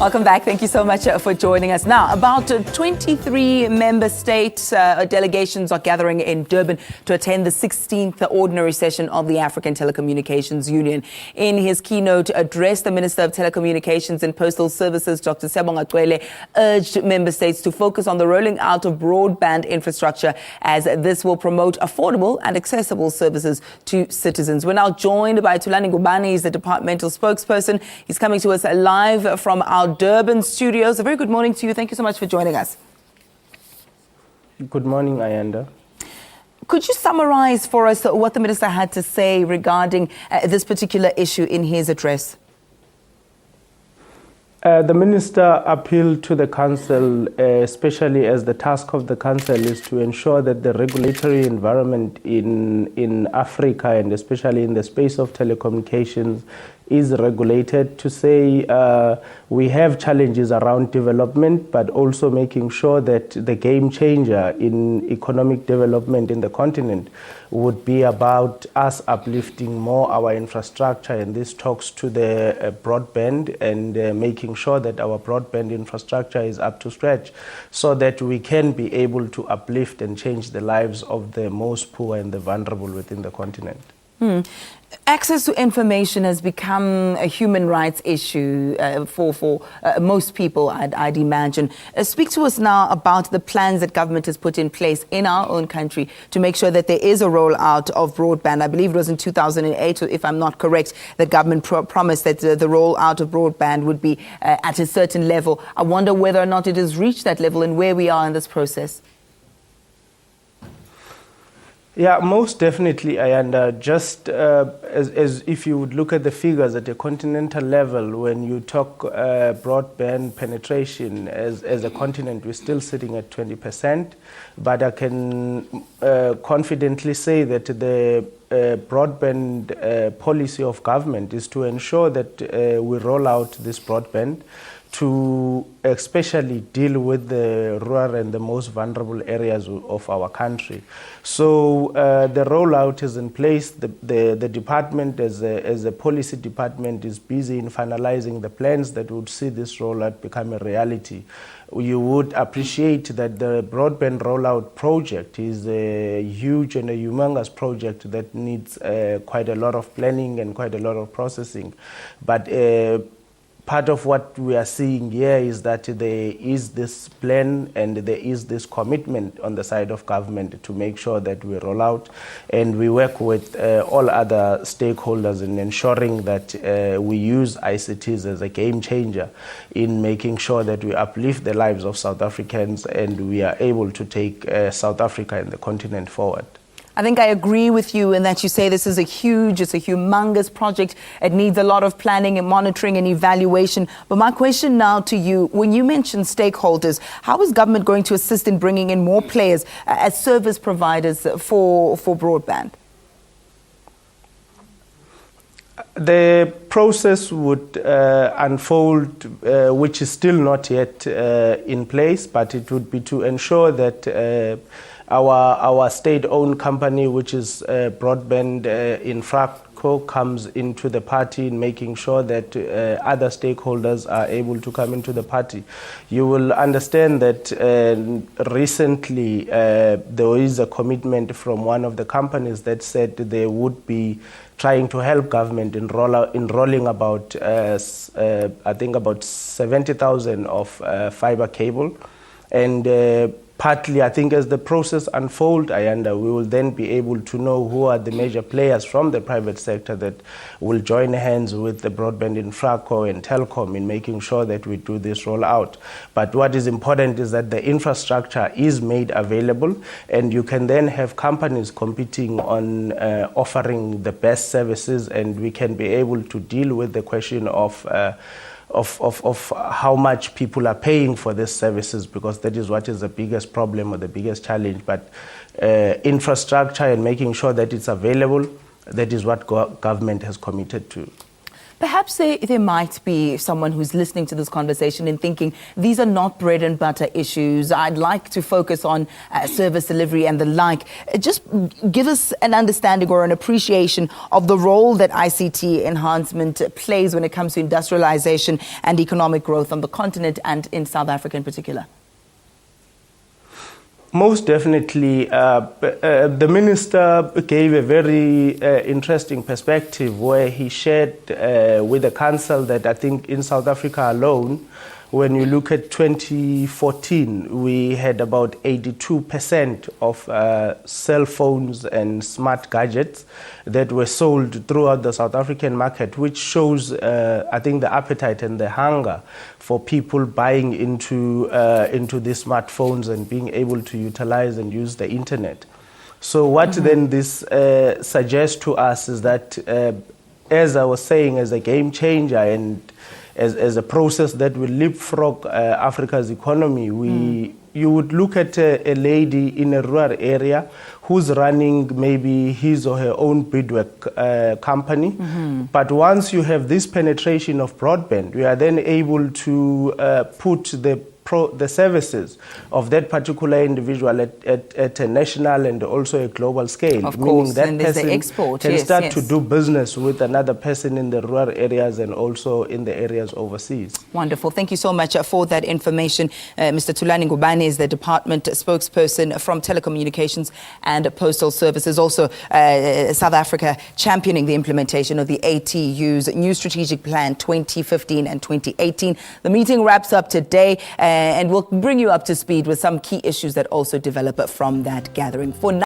Welcome back. Thank you so much for joining us. Now, about 23 member states delegations are gathering in Durban to attend the 16th ordinary session of the African Telecommunications Union. In his keynote address, the Minister of Telecommunications and Postal Services, Dr. Siyabonga Cwele, urged member states to focus on the rolling out of broadband infrastructure, as this will promote affordable and accessible services to citizens. We're now joined by Thulani Ngubane. He's the Departmental spokesperson. He's coming to us live from our Durban studios. A very good morning to you. Thank you so much for joining us. Good morning, Ayanda. Could you summarize for us what the Minister had to say regarding this particular issue in his address? The Minister appealed to the Council, especially as the task of the Council is to ensure that the regulatory environment in Africa, and especially in the space of telecommunications, is regulated, to say we have challenges around development, but also making sure that the game changer in economic development in the continent would be about us uplifting more our infrastructure, and this talks to the broadband and making sure that our broadband infrastructure is up to scratch so that we can be able to uplift and change the lives of the most poor and the vulnerable within the continent. Access to information has become a human rights issue for most people, I'd imagine. Speak to us now about the plans that government has put in place in our own country to make sure that there is a rollout of broadband. I believe it was in 2008, if I'm not correct, that government promised that the rollout of broadband would be at a certain level. I wonder whether or not it has reached that level and where we are in this process. Yeah, most definitely, and just as if you would look at the figures at a continental level, when you talk broadband penetration as a continent, we're still sitting at 20%, but I can confidently say that the broadband policy of government is to ensure that we roll out this broadband to especially deal with the rural and the most vulnerable areas of our country. So the rollout is in place. The department as a policy department is busy in finalizing the plans that would see this rollout become a reality. You would appreciate that the broadband rollout project is a huge and a humongous project that needs quite a lot of planning and quite a lot of processing. But part of what we are seeing here is that there is this plan and there is this commitment on the side of government to make sure that we roll out, and we work with all other stakeholders in ensuring that we use ICTs as a game changer in making sure that we uplift the lives of South Africans and we are able to take South Africa and the continent forward. I think I agree with you in that you say this is it's a humongous project. It needs a lot of planning and monitoring and evaluation. But my question now to you, when you mention stakeholders, how is government going to assist in bringing in more players as service providers for broadband? The process would unfold, which is still not yet in place, but it would be to ensure that our state-owned company, which is Broadband Infraco, comes into the party in making sure that other stakeholders are able to come into the party. You will understand that recently there is a commitment from one of the companies that said they would be trying to help government in rolling about, I think about 70,000 of fiber cable. And partly, I think, as the process unfolds, we will then be able to know who are the major players from the private sector that will join hands with the Broadband Infraco and Telkom in making sure that we do this rollout. But what is important is that the infrastructure is made available, and you can then have companies competing on offering the best services, and we can be able to deal with the question of how much people are paying for these services, because that is what is the biggest problem or the biggest challenge. But infrastructure and making sure that it's available, that is what government has committed to. Perhaps there might be someone who's listening to this conversation and thinking, these are not bread and butter issues. I'd like to focus on service delivery and the like. Just give us an understanding or an appreciation of the role that ICT enhancement plays when it comes to industrialization and economic growth on the continent and in South Africa in particular. Most definitely. The minister gave a very interesting perspective where he shared with the council that I think in South Africa alone, when you look at 2014, we had about 82% of cell phones and smart gadgets that were sold throughout the South African market, which shows, I think, the appetite and the hunger for people buying into these smartphones and being able to utilize and use the internet. So what then this suggests to us is that, as I was saying, as a game changer and as a process that will leapfrog Africa's economy, you would look at a lady in a rural area who's running maybe his or her own beadwork company. But once you have this penetration of broadband, we are then able to put the services of that particular individual at a national and also a global scale. Of course, meaning that and there's the person export, can yes, start yes. to do business with another person in the rural areas and also in the areas overseas. Wonderful. Thank you so much for that information. Mr. Thulani Ngubane is the department spokesperson from Telecommunications and Postal Services. Also, South Africa championing the implementation of the ATU's new strategic plan 2015 and 2018. The meeting wraps up today. And we'll bring you up to speed with some key issues that also develop from that gathering. For now,